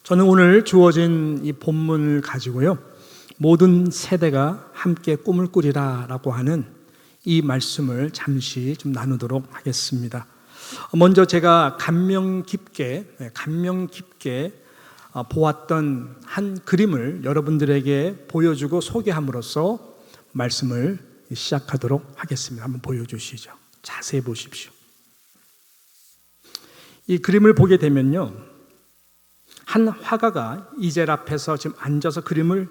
저는 오늘 주어진 이 본문을 가지고요, 모든 세대가 함께 꿈을 꾸리라 라고 하는 이 말씀을 잠시 좀 나누도록 하겠습니다. 먼저 제가 감명 깊게 보았던 한 그림을 여러분들에게 보여주고 소개함으로써 말씀을 시작하도록 하겠습니다. 한번 보여주시죠. 자세히 보십시오. 이 그림을 보게 되면요, 한 화가가 이젤 앞에서 지금 앉아서 그림을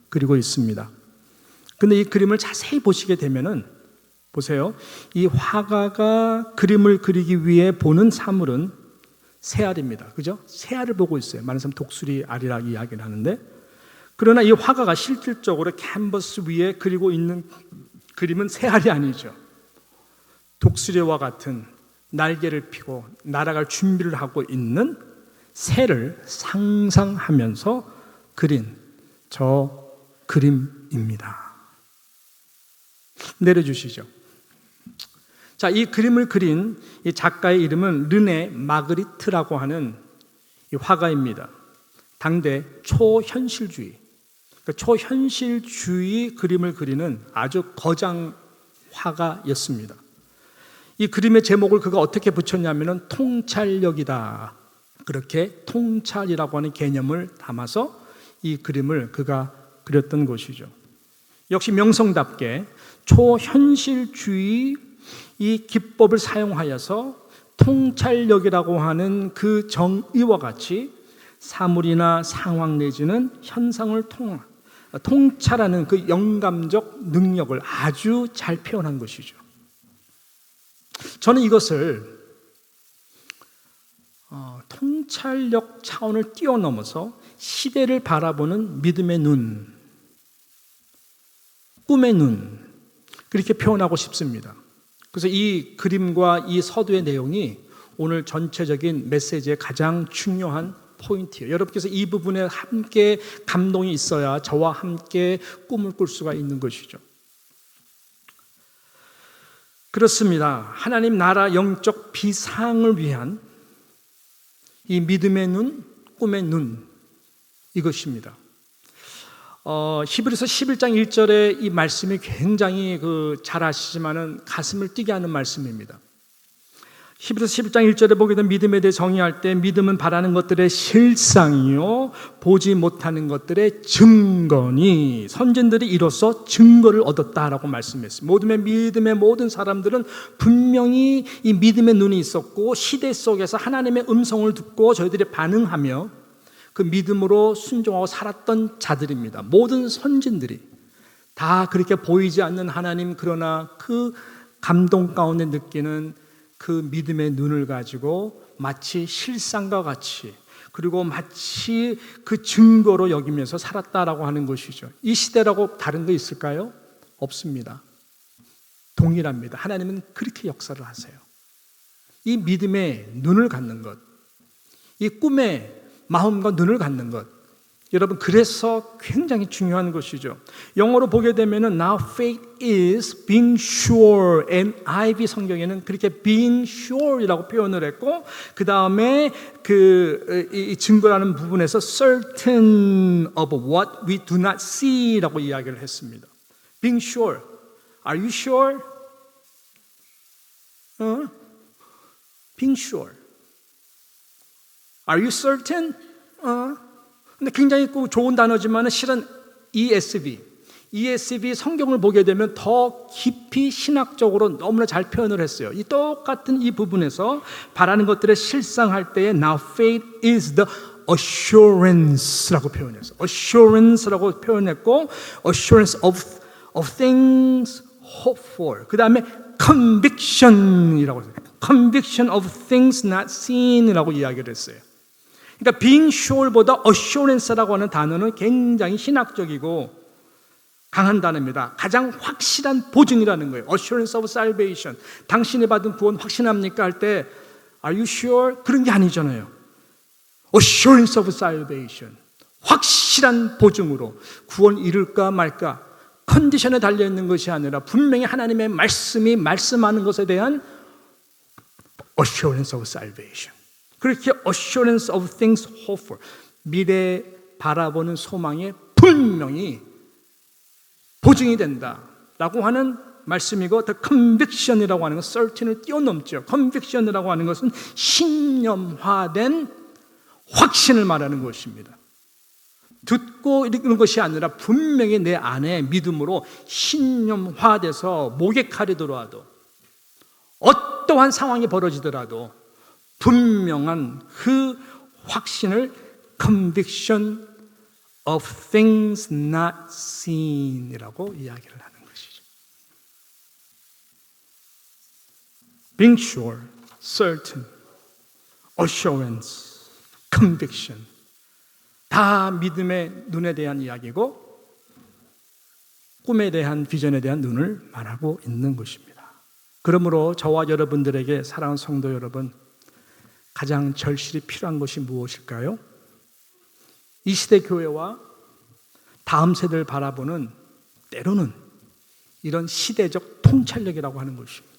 그리고 있습니다. 근데 이 그림을 자세히 보시게 되면은, 보세요. 이 화가가 그림을 그리기 위해 보는 사물은 새알입니다. 그죠? 새알을 보고 있어요. 많은 사람 독수리 알이라 이야기를 하는데, 그러나 이 화가가 실질적으로 캔버스 위에 그리고 있는 그림은 새알이 아니죠. 독수리와 같은 날개를 펴고 날아갈 준비를 하고 있는 새를 상상하면서 그린 저 그림입니다. 내려주시죠. 자, 이 그림을 그린 이 작가의 이름은 르네 마그리트라고 하는 이 화가입니다. 당대 초현실주의, 초현실주의 그림을 그리는 아주 거장 화가였습니다. 이 그림의 제목을 그가 어떻게 붙였냐면은 통찰력이다. 그렇게 통찰이라고 하는 개념을 담아서 이 그림을 그가 그렸던 것이죠. 역시 명성답게 초현실주의 이 기법을 사용하여서 통찰력이라고 하는 그 정의와 같이 사물이나 상황 내지는 현상을 통찰하는 그 영감적 능력을 아주 잘 표현한 것이죠. 저는 이것을 통찰력 차원을 뛰어넘어서 시대를 바라보는 믿음의 눈, 꿈의 눈, 그렇게 표현하고 싶습니다. 그래서 이 그림과 이 서두의 내용이 오늘 전체적인 메시지의 가장 중요한 포인트예요. 여러분께서 이 부분에 함께 감동이 있어야 저와 함께 꿈을 꿀 수가 있는 것이죠. 그렇습니다. 하나님 나라 영적 비상을 위한 이 믿음의 눈, 꿈의 눈, 이것입니다. 히브리서 11장 1절의 이 말씀이 굉장히 잘 아시지만은 가슴을 뛰게 하는 말씀입니다. 히브리서 11장 1절에 보게 된 믿음에 대해 정의할 때, 믿음은 바라는 것들의 실상이요 보지 못하는 것들의 증거니 선진들이 이로써 증거를 얻었다라고 말씀했습니다. 믿음의 모든 사람들은 분명히 이 믿음의 눈이 있었고, 시대 속에서 하나님의 음성을 듣고 저희들이 반응하며 그 믿음으로 순종하고 살았던 자들입니다. 모든 선진들이 다 그렇게 보이지 않는 하나님, 그러나 그 감동 가운데 느끼는 그 믿음의 눈을 가지고 마치 실상과 같이, 그리고 마치 그 증거로 여기면서 살았다라고 하는 것이죠. 이 시대라고 다른 거 있을까요? 없습니다. 동일합니다. 하나님은 그렇게 역사를 하세요. 이 믿음의 눈을 갖는 것, 이 꿈의 마음과 눈을 갖는 것, 여러분, 그래서 굉장히 중요한 것이죠. 영어로 보게 되면은 Now faith is being sure, NIV 성경에는 그렇게 being sure이라고 표현을 했고, 그 다음에 이 증거라는 부분에서 certain of what we do not see라고 이야기를 했습니다. Being sure, are you sure? Being sure, are you certain? 근데 굉장히 좋은 단어지만 실은 ESV 성경을 보게 되면 더 깊이 신학적으로 너무나 잘 표현을 했어요. 이 똑같은 이 부분에서 바라는 것들의 실상할 때에 Now faith is the assurance라고 표현했어요. assurance라고 표현했고, assurance of things hoped for. 그 다음에 conviction이라고 했어요. conviction of things not seen이라고 이야기를 했어요. 그러니까 being sure보다 assurance라고 하는 단어는 굉장히 신학적이고 강한 단어입니다. 가장 확실한 보증이라는 거예요. assurance of salvation. 당신이 받은 구원 확신합니까? 할 때 are you sure? 그런 게 아니잖아요. assurance of salvation. 확실한 보증으로 구원 이룰까 말까 컨디션에 달려있는 것이 아니라 분명히 하나님의 말씀이 말씀하는 것에 대한 assurance of salvation. 그렇게 assurance of things hoped for, 미래 바라보는 소망에 분명히 보증이 된다라고 하는 말씀이고, the conviction이라고 하는 것은 certain을 뛰어넘죠. conviction이라고 하는 것은 신념화된 확신을 말하는 것입니다. 듣고 이런 것이 아니라 분명히 내 안에 믿음으로 신념화돼서 목에 칼이 들어와도 어떠한 상황이 벌어지더라도 분명한 그 확신을 conviction of things not seen 이라고 이야기를 하는 것이죠. Being sure, certain, assurance, conviction 다 믿음의 눈에 대한 이야기고 꿈에 대한 비전에 대한 눈을 말하고 있는 것입니다. 그러므로 저와 여러분들에게 사랑하는 성도 여러분, 가장 절실히 필요한 것이 무엇일까요? 이 시대 교회와 다음 세대를 바라보는 때로는 이런 시대적 통찰력이라고 하는 것입니다.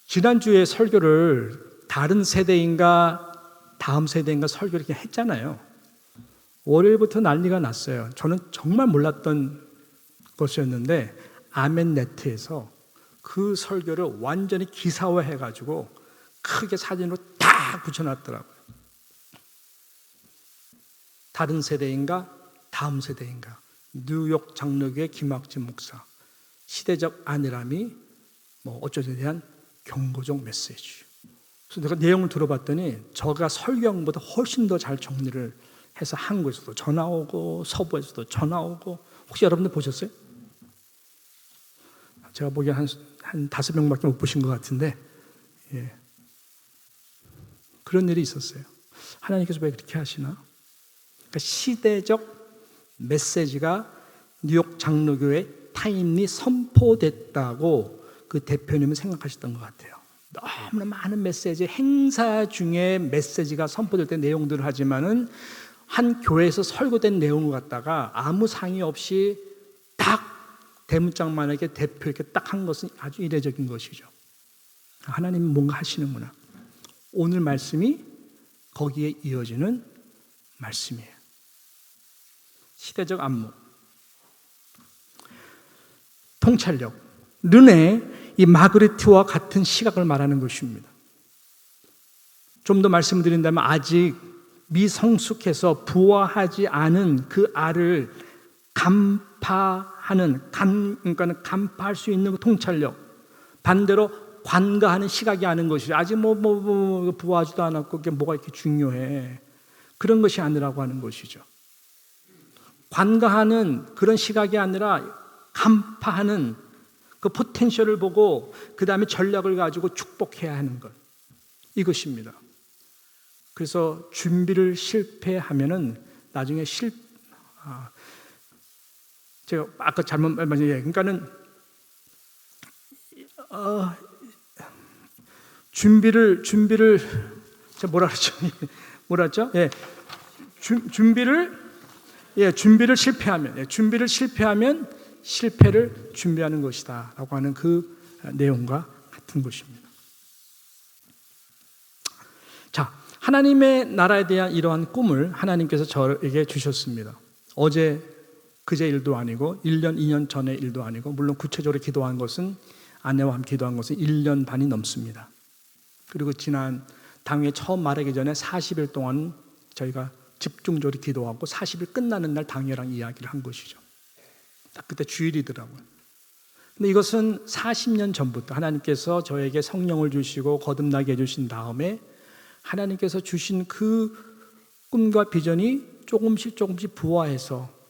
지난주에 설교를 다른 세대인가 다음 세대인가 설교를 이렇게 했잖아요. 월요일부터 난리가 났어요. 저는 정말 몰랐던 것이었는데 아멘네트에서 그 설교를 완전히 기사화해가지고 크게 사진으로 딱 붙여놨더라고요. 다른 세대인가 다음 세대인가, 뉴욕 장로교회 김학진 목사, 시대적 안일함이 어쩌에 대한 경고적 메시지. 그래서 내가 내용을 들어봤더니 저가 설교보다 훨씬 더 잘 정리를 해서 한국에서도 전화 오고 서부에서도 전화 오고. 혹시 여러분들 보셨어요? 제가 보기엔 한 5명밖에 못 보신 것 같은데, 예. 그런 일이 있었어요. 하나님께서 왜 그렇게 하시나? 그러니까 시대적 메시지가 뉴욕 장로교회 타임리 선포됐다고 그 대표님은 생각하셨던 것 같아요. 너무나 많은 메시지, 행사 중에 메시지가 선포될 때 내용들을 하지만은 한 교회에서 설교된 내용을 갖다가 아무 상의 없이 딱 대문짝만하게 대표 이렇게 딱 한 것은 아주 이례적인 것이죠. 하나님은 뭔가 하시는구나. 오늘 말씀이 거기에 이어지는 말씀이에요. 시대적 안목, 통찰력, 르네 이 마그리트와 같은 시각을 말하는 것입니다. 좀 더 말씀을 드린다면 아직 미성숙해서 부화하지 않은 그 알을 그러니까 간파할 수 있는 통찰력, 반대로 관가하는 시각이 아닌 것이죠. 아직 부화하지도 않았고 그게 뭐가 이렇게 중요해. 그런 것이 아니라고 하는 것이죠. 관가하는 그런 시각이 아니라 간파하는 그 포텐셜을 보고 그 다음에 전략을 가지고 축복해야 하는 것, 이것입니다. 그래서 준비를 실패하면은 나중에 제가 아까 잘못 말했는데, 그러니까는 준비를 제가 뭐라 그랬죠? 예, 준비를 실패하면 실패를 준비하는 것이다라고 하는 그 내용과 같은 것입니다. 자, 하나님의 나라에 대한 이러한 꿈을 하나님께서 저에게 주셨습니다. 그제 일도 아니고 1년, 2년 전의 일도 아니고, 물론 구체적으로 기도한 것은 아내와 함께 기도한 것은 1년 반이 넘습니다. 그리고 지난 당회 처음 말하기 전에 40일 동안 저희가 집중적으로 기도하고 40일 끝나는 날 당회랑 이야기를 한 것이죠. 딱 그때 주일이더라고요. 근데 이것은 40년 전부터 하나님께서 저에게 성령을 주시고 거듭나게 해주신 다음에 하나님께서 주신 그 꿈과 비전이 조금씩 부화해서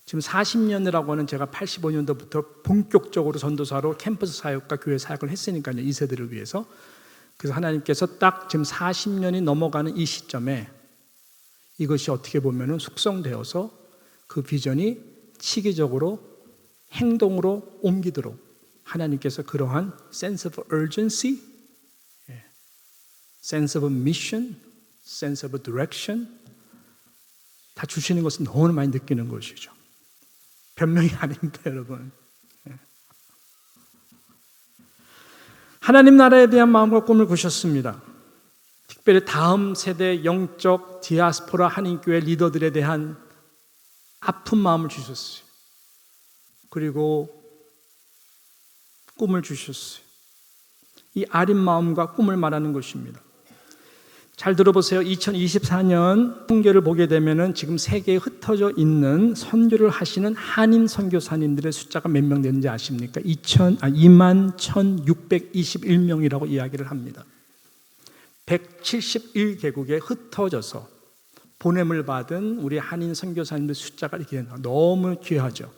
지금 40년이라고 하는, 제가 85년도부터 본격적으로 전도사로 캠퍼스 사역과 교회 사역을 했으니까요, 이 세대를 위해서. 그래서 하나님께서 딱 지금 40년이 넘어가는 이 시점에 이것이 어떻게 보면은 숙성되어서 그 비전이 치기적으로 행동으로 옮기도록 하나님께서 그러한 sense of urgency, sense of mission, sense of direction 다 주시는 것은 너무 많이 느끼는 것이죠. 변명이 아닙니다, 여러분. 하나님 나라에 대한 마음과 꿈을 꾸셨습니다. 특별히 다음 세대 영적 디아스포라 한인교회 리더들에 대한 아픈 마음을 주셨어요. 그리고 꿈을 주셨어요. 이 아린 마음과 꿈을 말하는 것입니다. 잘 들어보세요. 2024년 통계를 보게 되면은 지금 세계에 흩어져 있는 선교를 하시는 한인 선교사님들의 숫자가 몇 명 되는지 아십니까? 21,621명이라고 이야기를 합니다. 171개국에 흩어져서 보냄을 받은 우리 한인 선교사님들 숫자가 이렇게 된다. 너무 귀하죠.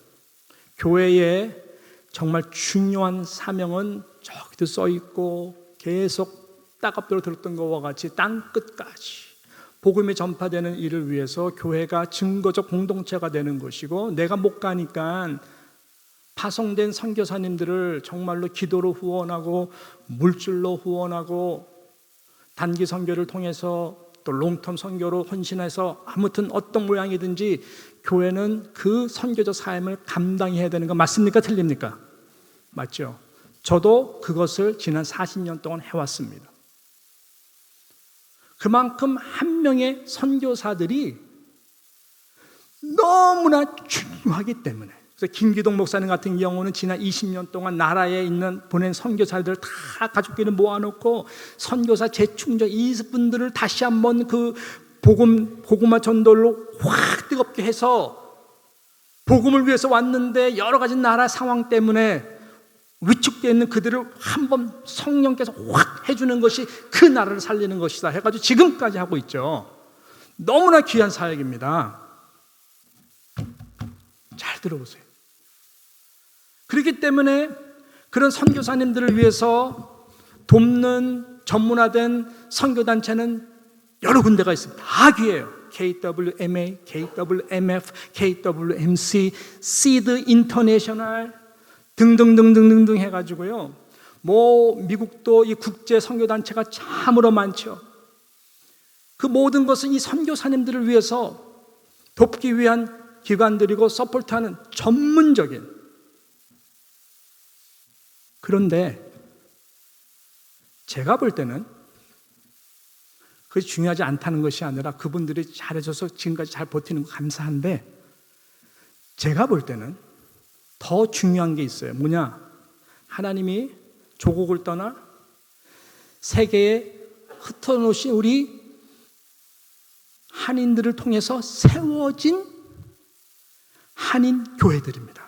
교회에 정말 중요한 사명은 저기도 써 있고 계속 따갑도록 들었던 것과 같이 땅끝까지 복음이 전파되는 일을 위해서 교회가 증거적 공동체가 되는 것이고, 내가 못 가니까 파송된 선교사님들을 정말로 기도로 후원하고 물질로 후원하고 단기 선교를 통해서 또 롱텀 선교로 헌신해서 아무튼 어떤 모양이든지 교회는 그 선교적 사임을 감당해야 되는 거 맞습니까? 틀립니까? 맞죠? 저도 그것을 지난 40년 동안 해왔습니다. 그만큼 한 명의 선교사들이 너무나 중요하기 때문에, 그래서 김기동 목사님 같은 경우는 지난 20년 동안 나라에 있는 보낸 선교사들 다 가족끼리 모아놓고 선교사 재충전 이분들을 다시 한번 그 복음화 전도로 확 뜨겁게 해서 복음을 위해서 왔는데 여러 가지 나라 상황 때문에 위축되어 있는 그들을 한번 성령께서 확 해주는 것이 그 나라를 살리는 것이다 해가지고 지금까지 하고 있죠. 너무나 귀한 사역입니다. 잘 들어보세요. 그렇기 때문에 그런 선교사님들을 위해서 돕는 전문화된 선교단체는 여러 군데가 있습니다. 다 귀해요. KWMA, KWMF, KWMC, Seed International 등등등등등등 해가지고요. 미국도 이 국제 선교단체가 참으로 많죠. 그 모든 것은 이 선교사님들을 위해서 돕기 위한 기관들이고 서포트하는 전문적인. 그런데 제가 볼 때는 그것이 중요하지 않다는 것이 아니라 그분들이 잘해줘서 지금까지 잘 버티는 거 감사한데, 제가 볼 때는 더 중요한 게 있어요. 뭐냐? 하나님이 조국을 떠나 세계에 흩어놓으신 우리 한인들을 통해서 세워진 한인 교회들입니다.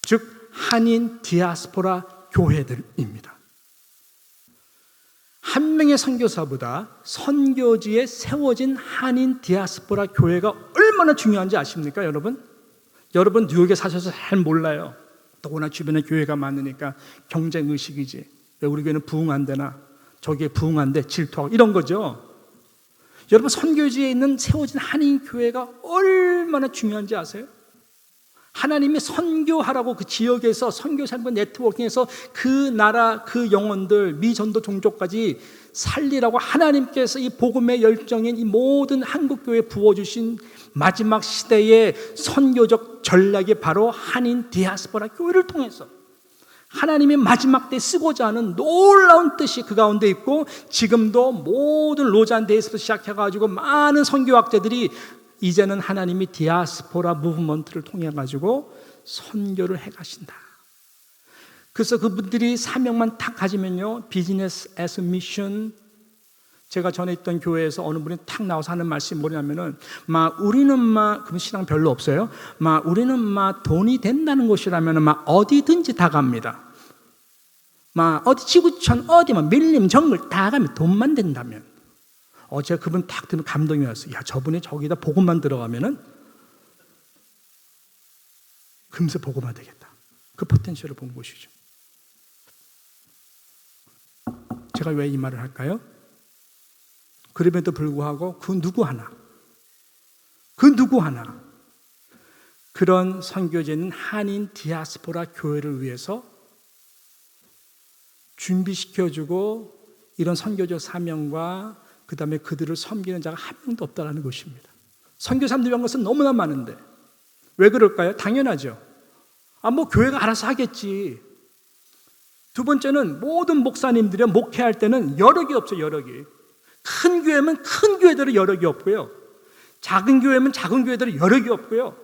즉 한인 디아스포라 교회들입니다. 한 명의 선교사보다 선교지에 세워진 한인 디아스포라 교회가 얼마나 중요한지 아십니까, 여러분? 여러분 뉴욕에 사셔서 잘 몰라요. 더구나 주변에 교회가 많으니까 경쟁의식이지. 왜 우리 교회는 부흥 안 되나? 저기에 부흥 안 돼, 질투하고 이런 거죠. 여러분 선교지에 있는 세워진 한인 교회가 얼마나 중요한지 아세요? 하나님이 선교하라고 그 지역에서 선교사님과 네트워킹해서 그 나라 그 영혼들 미전도 종족까지 살리라고 하나님께서 이 복음의 열정인 이 모든 한국교회에 부어주신 마지막 시대의 선교적 전략이 바로 한인 디아스포라 교회를 통해서 하나님이 마지막 때 쓰고자 하는 놀라운 뜻이 그 가운데 있고, 지금도 모든 로잔대에서 시작해가지고 많은 선교학자들이 이제는 하나님이 디아스포라 무브먼트를 통해 가지고 선교를 해가신다. 그래서 그분들이 사명만 딱 가지면요, 비즈니스 애스 미션. 제가 전에 있던 교회에서 어느 분이 탁 나와서 하는 말씀이 뭐냐면은, 우리는 그런 신앙 별로 없어요. 우리는 돈이 된다는 곳이라면은 어디든지 다 갑니다. 어디 지구촌 어디 밀림 정글 다 가면 돈만 된다면. 제가 그분 딱 들으면 감동이 왔어요. 야, 저분이 저기다 복음만 들어가면은 금세 복음화 되겠다. 그 포텐셜을 본 것이죠. 제가 왜 이 말을 할까요? 그럼에도 불구하고 그 누구 하나 그런 선교지에 있는 한인 디아스포라 교회를 위해서 준비시켜주고 이런 선교적 사명과 그 다음에 그들을 섬기는 자가 한 명도 없다는 것입니다. 선교사님들이 한 것은 너무나 많은데 왜 그럴까요? 당연하죠. 교회가 알아서 하겠지. 두 번째는 모든 목사님들이 목회할 때는 여력이 없어요. 여력이. 큰 교회면 큰 교회들은 여력이 없고요. 작은 교회면 작은 교회들은 여력이 없고요.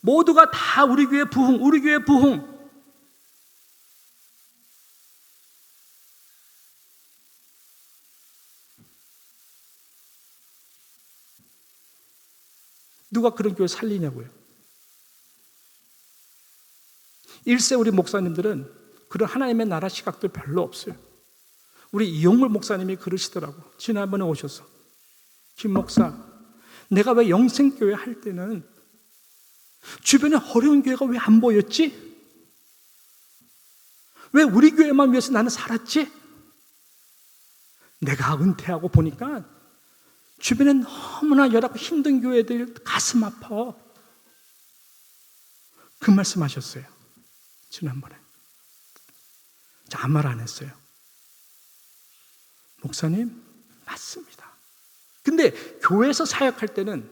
모두가 다 우리 교회 부흥, 우리 교회 부흥. 누가 그런 교회 살리냐고요. 일세 우리 목사님들은 그런 하나님의 나라 시각도 별로 없어요. 우리 이용물 목사님이 그러시더라고. 지난번에 오셔서, 김 목사, 내가 왜 영생교회 할 때는 주변에 어려운 교회가 왜 안 보였지? 왜 우리 교회만 위해서 나는 살았지? 내가 은퇴하고 보니까 주변에 너무나 열악하고 힘든 교회들 가슴 아파. 그 말씀하셨어요. 지난번에. 아무 말 안 했어요. 목사님, 맞습니다. 근데 교회에서 사역할 때는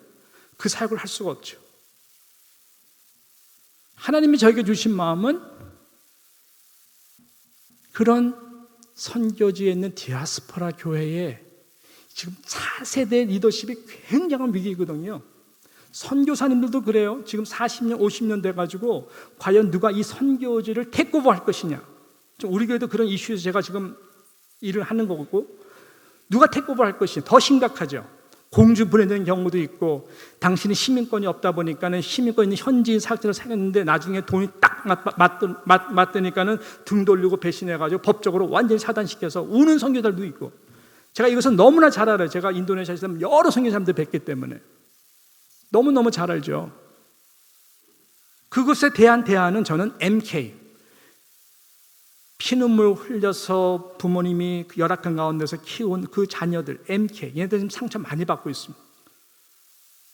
그 사역을 할 수가 없죠. 하나님이 저에게 주신 마음은 그런 선교지에 있는 디아스포라 교회에 지금 4세대 리더십이 굉장한 위기거든요. 선교사님들도 그래요. 지금 40년, 50년 돼가지고 과연 누가 이 선교지를 테이크오버 할 것이냐. 우리 교회도 그런 이슈에서 제가 지금 일을 하는 거고, 누가 테이크오버 할 것이냐. 더 심각하죠. 공주 보내는 경우도 있고, 당신이 시민권이 없다 보니까는 시민권 있는 현지인 사역자를 사귀었는데 나중에 돈이 딱 맞더니까는 등 돌리고 배신해가지고 법적으로 완전히 차단시켜서 우는 선교사들도 있고, 제가 이것은 너무나 잘 알아요. 제가 인도네시아에서 여러 선교사님들 뵙기 때문에 너무너무 잘 알죠. 그것에 대한 대안은 저는 MK, 피눈물 흘려서 부모님이 열악한 가운데서 키운 그 자녀들, MK, 얘네들 지금 상처 많이 받고 있습니다.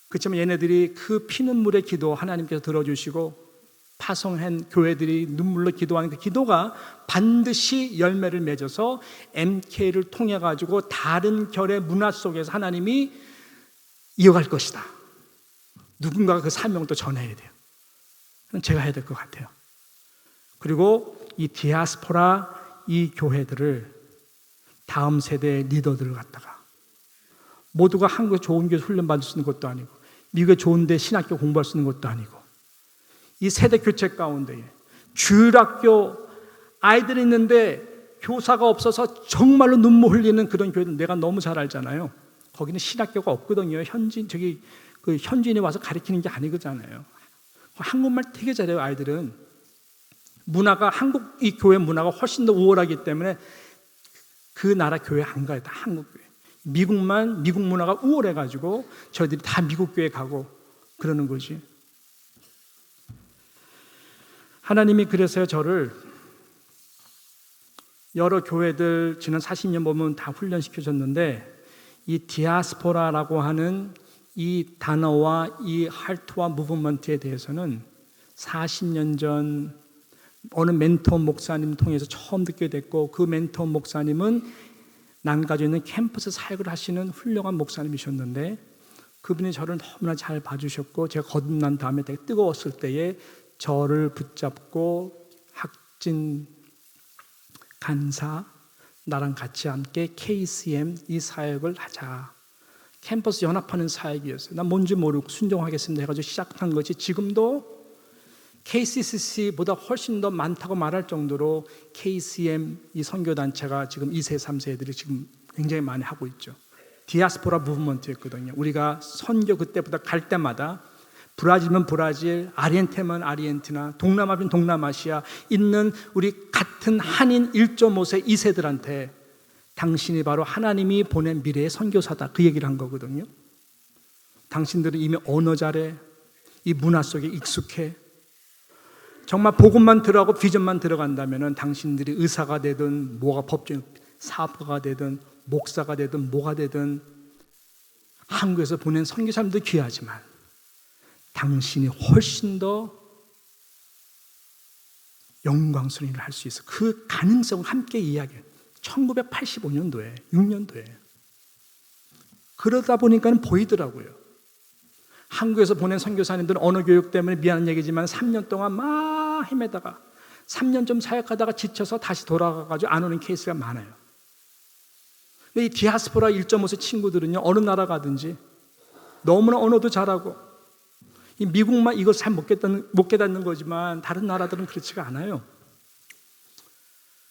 그렇지만 얘네들이 그 피눈물의 기도 하나님께서 들어주시고 파송한 교회들이 눈물로 기도하는 그 기도가 반드시 열매를 맺어서 MK를 통해 가지고 다른 결의 문화 속에서 하나님이 이어갈 것이다. 누군가가 그 사명도 전해야 돼요. 제가 해야 될 것 같아요. 그리고 이 디아스포라 이 교회들을 다음 세대의 리더들을 갖다가 모두가 한국에 좋은 교회 훈련받을 수 있는 것도 아니고 미국에 좋은데 신학교 공부할 수 있는 것도 아니고 이 세대 교체 가운데에 주일학교 아이들이 있는데 교사가 없어서 정말로 눈물 흘리는 그런 교회들 내가 너무 잘 알잖아요. 거기는 신학교가 없거든요. 현지인이 와서 가르치는 게 아니거든요. 한국말 되게 잘해요. 아이들은 문화가 한국 이 교회 문화가 훨씬 더 우월하기 때문에 그 나라 교회 안 가요. 다 한국 교회. 미국 문화가 우월해가지고 저희들이 다 미국 교회 가고 그러는 거지. 하나님이 그래서 저를 여러 교회들 지난 40년 보면 다 훈련시켜줬는데 이 디아스포라라고 하는 이 단어와 이 할트와 무브먼트에 대해서는 40년 전 어느 멘토 목사님 통해서 처음 듣게 됐고 그 멘토 목사님은 난가지에 있는 캠퍼스 사역을 하시는 훌륭한 목사님이셨는데 그분이 저를 너무나 잘 봐주셨고 제가 거듭난 다음에 되게 뜨거웠을 때에 저를 붙잡고 학진 간사 나랑 같이 함께 KCM 이 사역을 하자. 캠퍼스 연합하는 사역이었어요. 난 뭔지 모르고 순종하겠습니다 해가지고 시작한 것이 지금도 KCCC보다 훨씬 더 많다고 말할 정도로 KCM 이 선교단체가 지금 2세, 3세들이 지금 굉장히 많이 하고 있죠. 디아스포라 무브먼트였거든요. 우리가 선교 그때보다 갈 때마다 브라질이면 브라질, 아르헨티나면 아르헨티나, 동남아면 동남아시아 있는 우리 같은 한인 1.5세 2세들한테 당신이 바로 하나님이 보낸 미래의 선교사다 그 얘기를 한 거거든요. 당신들은 이미 언어 잘해, 이 문화 속에 익숙해. 정말 복음만 들어가고 비전만 들어간다면 당신들이 의사가 되든 뭐가 법정 사업가가 되든 목사가 되든 뭐가 되든 한국에서 보낸 선교사님도 귀하지만 당신이 훨씬 더 영광스러운 일을 할 수 있어. 그 가능성을 함께 이야기해요. 1985년도에 6년도에 그러다 보니까 보이더라고요. 한국에서 보낸 선교사님들은 언어 교육 때문에 미안한 얘기지만 3년 동안 막 헤매다가 3년 좀 사역하다가 지쳐서 다시 돌아가가지고 안 오는 케이스가 많아요. 이 디아스포라 1.5세 친구들은요, 어느 나라 가든지 너무나 언어도 잘하고, 이 미국만 이걸 잘 못 깨닫는 거지만 다른 나라들은 그렇지가 않아요.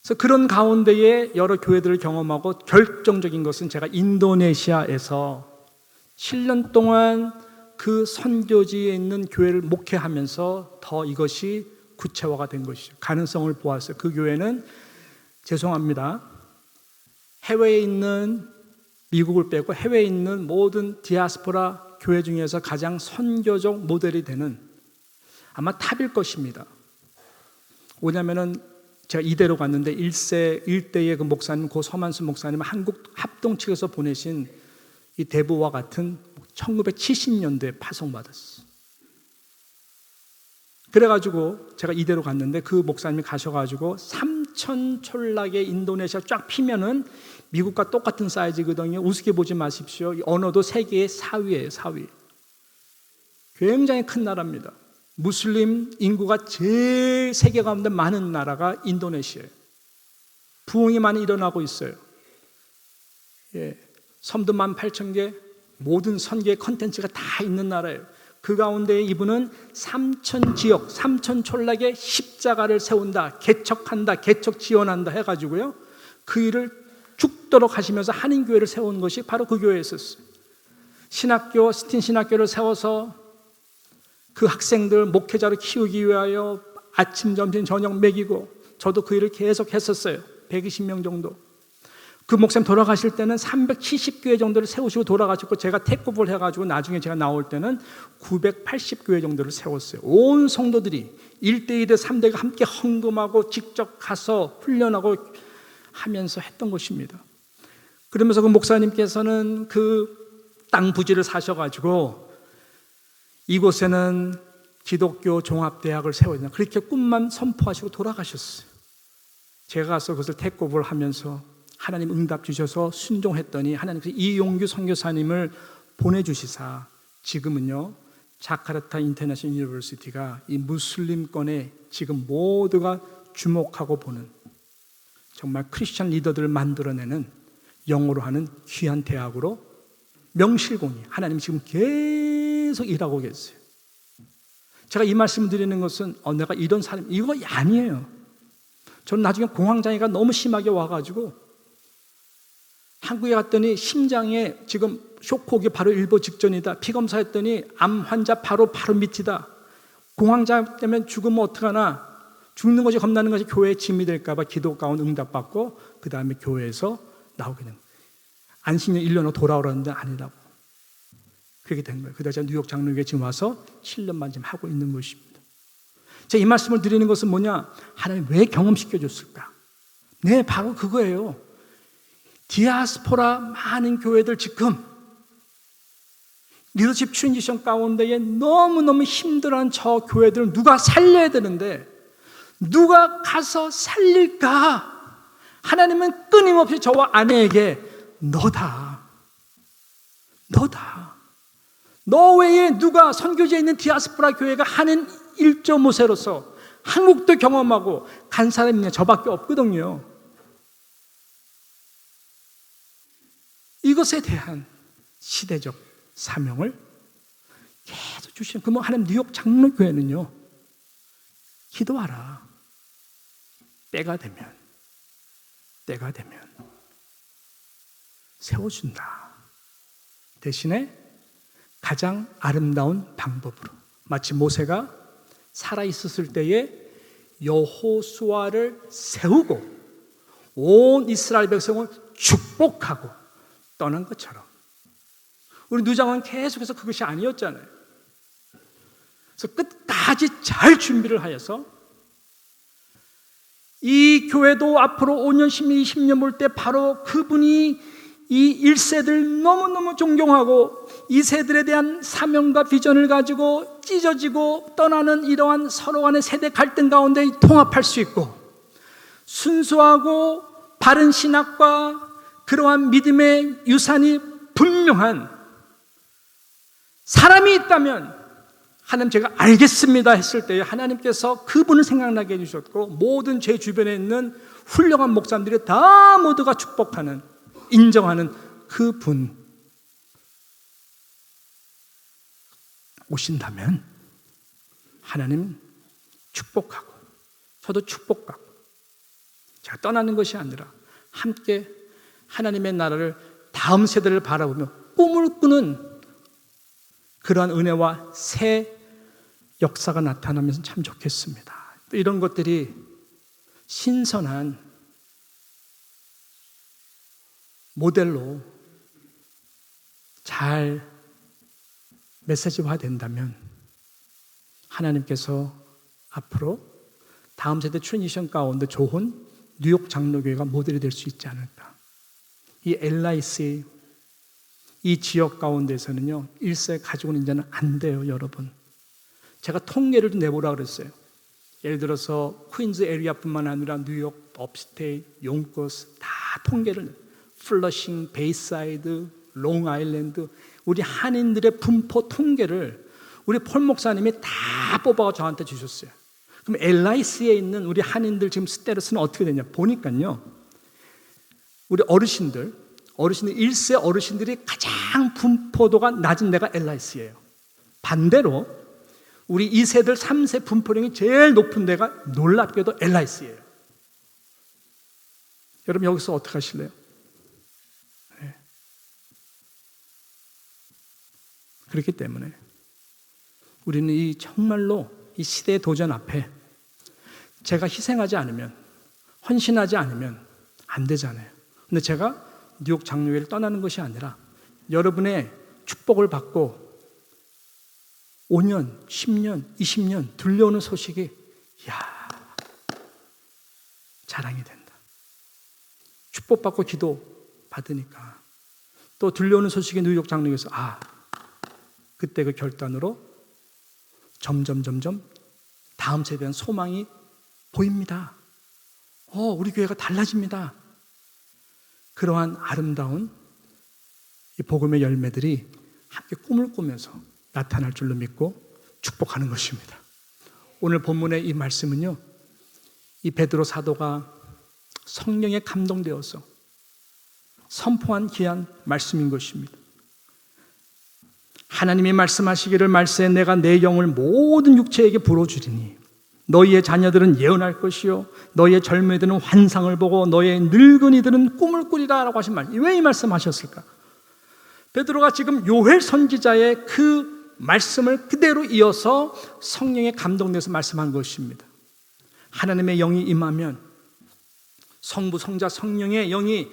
그래서 그런 가운데에 여러 교회들을 경험하고 결정적인 것은 제가 인도네시아에서 7년 동안 그 선교지에 있는 교회를 목회하면서 더 이것이 구체화가 된 것이죠. 가능성을 보았어요. 그 교회는 죄송합니다, 해외에 있는, 미국을 빼고 해외에 있는 모든 디아스포라 교회 중에서 가장 선교적 모델이 되는 아마 탑일 것입니다. 뭐냐면은 제가 이대로 갔는데 일대의 그 목사님, 고 서만수 목사님은 한국 합동 측에서 보내신 이 대부와 같은 1970년도에 파송받았어요. 그래가지고 제가 이대로 갔는데 그 목사님이 가셔가지고 3천 촌락의 인도네시아 쫙 피면은 미국과 똑같은 사이즈거든요. 우습게 보지 마십시오. 이 언어도 세계의 4위예요, 4위. 굉장히 큰 나라입니다. 무슬림 인구가 제일 세계 가운데 많은 나라가 인도네시아예요. 부흥이 많이 일어나고 있어요. 예, 섬도 18,000개, 모든 선교의 컨텐츠가 다 있는 나라예요. 그 가운데 이분은 3천 지역, 3천 촌락에 십자가를 세운다, 개척한다, 개척 지원한다 해가지고요, 그 일을 죽도록 하시면서 한인교회를 세운 것이 바로 그 교회에 있었어요. 신학교, 스틴 신학교를 세워서 그 학생들 목회자로 키우기 위하여 아침, 점심, 저녁 먹이고, 저도 그 일을 계속 했었어요. 120명 정도. 그 목사님 돌아가실 때는 370교회 정도를 세우시고 돌아가셨고, 제가 테이크오버를 해가지고 나중에 제가 나올 때는 980교회 정도를 세웠어요. 온 성도들이 1대2대 3대가 함께 헌금하고 직접 가서 훈련하고 하면서 했던 것입니다. 그러면서 그 목사님께서는 그 땅 부지를 사셔가지고 이곳에는 기독교 종합대학을 세워야 된다, 그렇게 꿈만 선포하시고 돌아가셨어요. 제가 가서 그것을 테이크오버를 하면서 하나님 응답 주셔서 순종했더니 하나님께서 이용규 선교사님을 보내주시사 지금은요, 자카르타 인터내셔널 유니버시티가 이 무슬림권에 지금 모두가 주목하고 보는 정말 크리스천 리더들을 만들어내는, 영어로 하는 귀한 대학으로 명실공히 하나님이 지금 계속 일하고 계세요. 제가 이 말씀을 드리는 것은 내가 이런 사람, 이거 아니에요. 저는 나중에 공황장애가 너무 심하게 와가지고 한국에 갔더니 심장에 지금 쇼크오기 바로 일보 직전이다. 피검사했더니 암 환자 바로 밑이다. 공황장애 때문에 죽으면 어떡하나, 죽는 것이 겁나는 것이 교회의 짐이 될까 봐 기도 가운데 응답받고 그 다음에 교회에서 나오게 된 거예요. 안식년 1년 후 돌아오라는데 아니라고. 그렇게 된 거예요. 그래서 제가 뉴욕 장로교에 지금 와서 7년만 지금 하고 있는 것입니다. 제가 이 말씀을 드리는 것은 뭐냐, 하나님 왜 경험시켜 줬을까? 네, 바로 그거예요. 디아스포라 많은 교회들 지금 리더십 트랜지션 가운데에 너무너무 힘들어하는 저 교회들을 누가 살려야 되는데 누가 가서 살릴까? 하나님은 끊임없이 저와 아내에게 너다. 너 외에 누가, 선교지에 있는 디아스포라 교회가 하는 1.5세로서 한국도 경험하고 간 사람이 저밖에 없거든요. 이것에 대한 시대적 사명을 계속 주시는, 그러면 하나님 뉴욕 장로교회는요, 기도하라. 때가 되면 세워준다. 대신에 가장 아름다운 방법으로, 마치 모세가 살아있었을 때에 여호수아를 세우고 온 이스라엘 백성을 축복하고 떠난 것처럼, 우리 누장은 계속해서 그것이 아니었잖아요. 그래서 끝까지 잘 준비를 하여서 이 교회도 앞으로 5년, 10년, 20년 볼 때 바로 그분이 이 1세들 너무너무 존경하고 2세들에 대한 사명과 비전을 가지고 찢어지고 떠나는 이러한 서로 간의 세대 갈등 가운데 통합할 수 있고, 순수하고 바른 신학과 그러한 믿음의 유산이 분명한 사람이 있다면, 하나님 제가 알겠습니다 했을 때 하나님께서 그분을 생각나게 해주셨고, 모든 제 주변에 있는 훌륭한 목사님들이 다 모두가 축복하는 인정하는 그 분 오신다면 하나님 축복하고 저도 축복받고 제가 떠나는 것이 아니라 함께 하나님의 나라를 다음 세대를 바라보며 꿈을 꾸는 그러한 은혜와 새 역사가 나타나면서 참 좋겠습니다. 또 이런 것들이 신선한 모델로 잘 메시지화 된다면 하나님께서 앞으로 다음 세대 트랜지션 가운데 좋은 뉴욕 장로교회가 모델이 될 수 있지 않을까. 이 LIC 이 지역 가운데서는요 1세 가지고는 이제는 안 돼요. 여러분, 제가 통계를 내보라 그랬어요. 예를 들어서 퀸즈 에리아뿐만 아니라 뉴욕, 업스테이트, 용커스 다 통계를, 플러싱, 베이사이드, 롱아일랜드, 우리 한인들의 분포 통계를 우리 폴 목사님이 다 뽑아서 저한테 주셨어요. 그럼 LIC에 있는 우리 한인들 지금 스테러스는 어떻게 되냐 보니까요, 우리 어르신들 1세 어르신들이 가장 분포도가 낮은 데가 LIC예요. 반대로 우리 2세들 3세 분포량이 제일 높은 데가 놀랍게도 LIC예요. 여러분 여기서 어떻게 하실래요? 네. 그렇기 때문에 우리는 이 정말로 이 시대의 도전 앞에 제가 희생하지 않으면, 헌신하지 않으면 안 되잖아요. 근데 제가 뉴욕 장로회를 떠나는 것이 아니라 여러분의 축복을 받고 5년, 10년, 20년 들려오는 소식이 이야 자랑이 된다. 축복받고 기도 받으니까 또 들려오는 소식이 뉴욕 장로회에서 그때 그 결단으로 점점 다음 세대에 대한 소망이 보입니다. 우리 교회가 달라집니다. 그러한 아름다운 이 복음의 열매들이 함께 꿈을 꾸면서 나타날 줄로 믿고 축복하는 것입니다. 오늘 본문의 이 말씀은요, 이 베드로 사도가 성령에 감동되어서 선포한 귀한 말씀인 것입니다. 하나님이 말씀하시기를 말세 내가 내 영을 모든 육체에게 불어주리니 너희의 자녀들은 예언할 것이요 너희의 젊은이들은 환상을 보고 너희의 늙은이들은 꿈을 꾸리라 라고 하신 말. 왜 이 말씀 하셨을까? 베드로가 지금 요엘 선지자의 그 말씀을 그대로 이어서 성령에 감동돼서 말씀한 것입니다. 하나님의 영이 임하면, 성부, 성자, 성령의 영이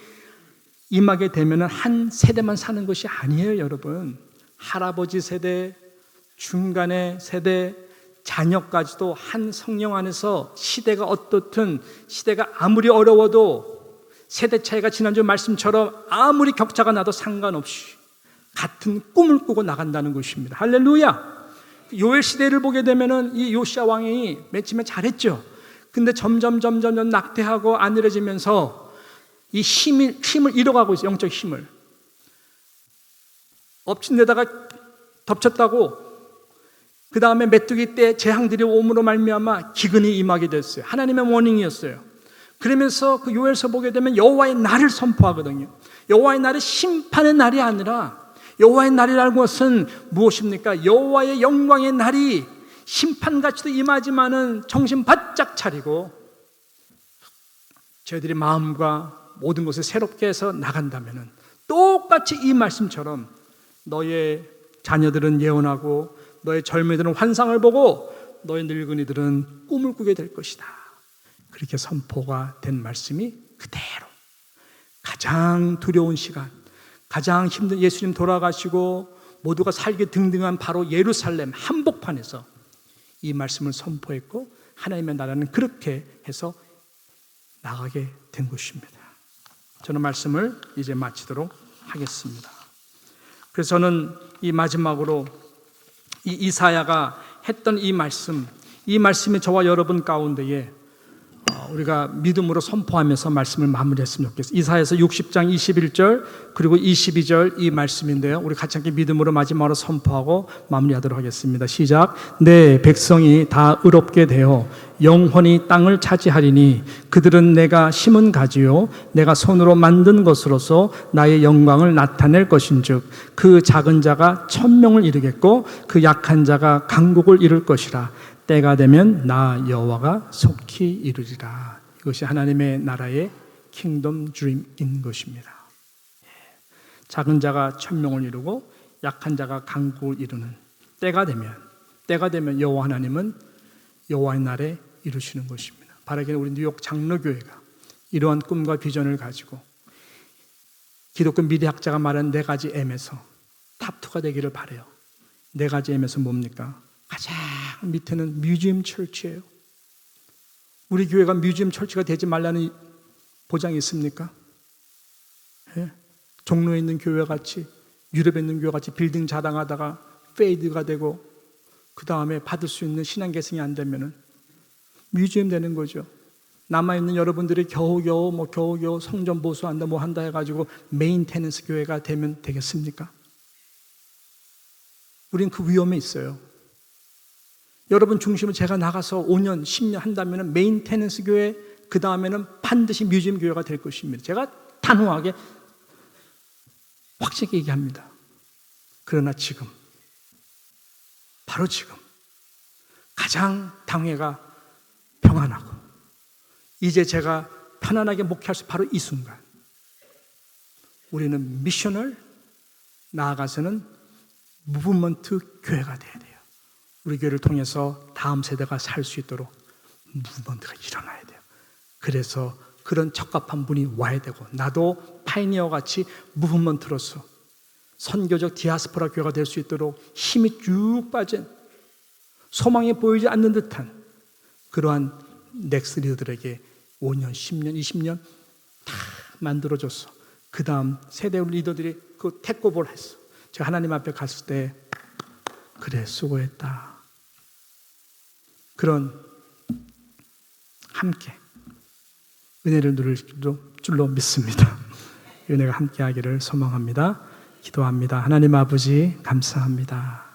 임하게 되면 한 세대만 사는 것이 아니에요. 여러분, 할아버지 세대, 중간의 세대, 자녀까지도 한 성령 안에서 시대가 어떻든, 시대가 아무리 어려워도, 세대 차이가 지난주 말씀처럼 아무리 격차가 나도 상관없이 같은 꿈을 꾸고 나간다는 것입니다. 할렐루야. 요엘 시대를 보게 되면은 이 요시야 왕이 맨 처음에 잘했죠. 근데 점점 낙태하고 안일해지면서 이 힘을 잃어가고 있어요. 영적 힘을. 엎친 데다가 덮쳤다고 그 다음에 메뚜기 때 재앙들이 오므로 말미암아 기근이 임하게 됐어요. 하나님의 워닝이었어요. 그러면서 그 요엘서 보게 되면 여호와의 날을 선포하거든요. 여호와의 날이 심판의 날이 아니라 여호와의 날이라는 것은 무엇입니까? 여호와의 영광의 날이 심판같이도 임하지만은 정신 바짝 차리고 저희들이 마음과 모든 것을 새롭게 해서 나간다면은 똑같이 이 말씀처럼 너의 자녀들은 예언하고 너의 젊은이들은 환상을 보고 너의 늙은이들은 꿈을 꾸게 될 것이다. 그렇게 선포가 된 말씀이 그대로 가장 두려운 시간, 가장 힘든 예수님 돌아가시고 모두가 살기 등등한 바로 예루살렘 한복판에서 이 말씀을 선포했고 하나님의 나라는 그렇게 해서 나가게 된 것입니다. 저는 말씀을 이제 마치도록 하겠습니다. 그래서 저는 이 마지막으로 이 이사야가 했던 이 말씀이 저와 여러분 가운데에 우리가 믿음으로 선포하면서 말씀을 마무리했으면 좋겠습니다. 이사야서 60장 21절 그리고 22절 이 말씀인데요. 우리 같이 함께 믿음으로 마지막으로 선포하고 마무리하도록 하겠습니다. 시작. 내 백성이 다 의롭게 되어 영원히 땅을 차지하리니 그들은 내가 심은 가지요 내가 손으로 만든 것으로서 나의 영광을 나타낼 것인즉 그 작은 자가 천명을 이루겠고 그 약한 자가 강국을 이룰 것이라. 때가 되면 나 여호와가 속히 이루리라. 이것이 하나님의 나라의 킹덤 드림인 것입니다. 작은 자가 천명을 이루고 약한 자가 강국을 이루는 때가 되면 여호와 하나님은 여호와의 나라에 이루시는 것입니다. 바라기는 우리 뉴욕 장로교회가 이러한 꿈과 비전을 가지고 기독교 미래학자가 말한 4가지 M에서 탑2가 되기를 바라요. 4가지 M에서 뭡니까? 가장 밑에는 뮤지엄 철치예요. 우리 교회가 뮤지엄 철치가 되지 말라는 보장이 있습니까? 예? 종로에 있는 교회 같이, 유럽에 있는 교회 같이 빌딩 자랑하다가 페이드가 되고 그 다음에 받을 수 있는 신앙 계승이 안 되면은 뮤지엄 되는 거죠. 남아있는 여러분들이 겨우겨우 성전 보수한다 뭐 한다 해가지고 메인테넌스 교회가 되면 되겠습니까? 우린 그 위험에 있어요. 여러분 중심으로 제가 나가서 5년, 10년 한다면 메인테넌스 교회, 그 다음에는 반드시 뮤지엄 교회가 될 것입니다. 제가 단호하게 확실히 얘기합니다. 그러나 지금, 바로 지금 가장 당회가 평안하고 이제 제가 편안하게 목회할 수 바로 이 순간 우리는 미션을 나아가서는 무브먼트 교회가 돼야 돼요. 우리 교회를 통해서 다음 세대가 살 수 있도록 무브먼트가 일어나야 돼요. 그래서 그런 적합한 분이 와야 되고 나도 파이니어 같이 무브먼트로서 선교적 디아스포라 교회가 될 수 있도록 힘이 쭉 빠진 소망이 보이지 않는 듯한 그러한 넥스 리더들에게 5년, 10년, 20년 다 만들어줬어. 그 다음 세대 리더들이 그 택고볼 했어. 제가 하나님 앞에 갔을 때 그래 수고했다. 그런 함께 은혜를 누릴 줄로 믿습니다. 은혜가 함께 하기를 소망합니다. 기도합니다. 하나님 아버지 감사합니다.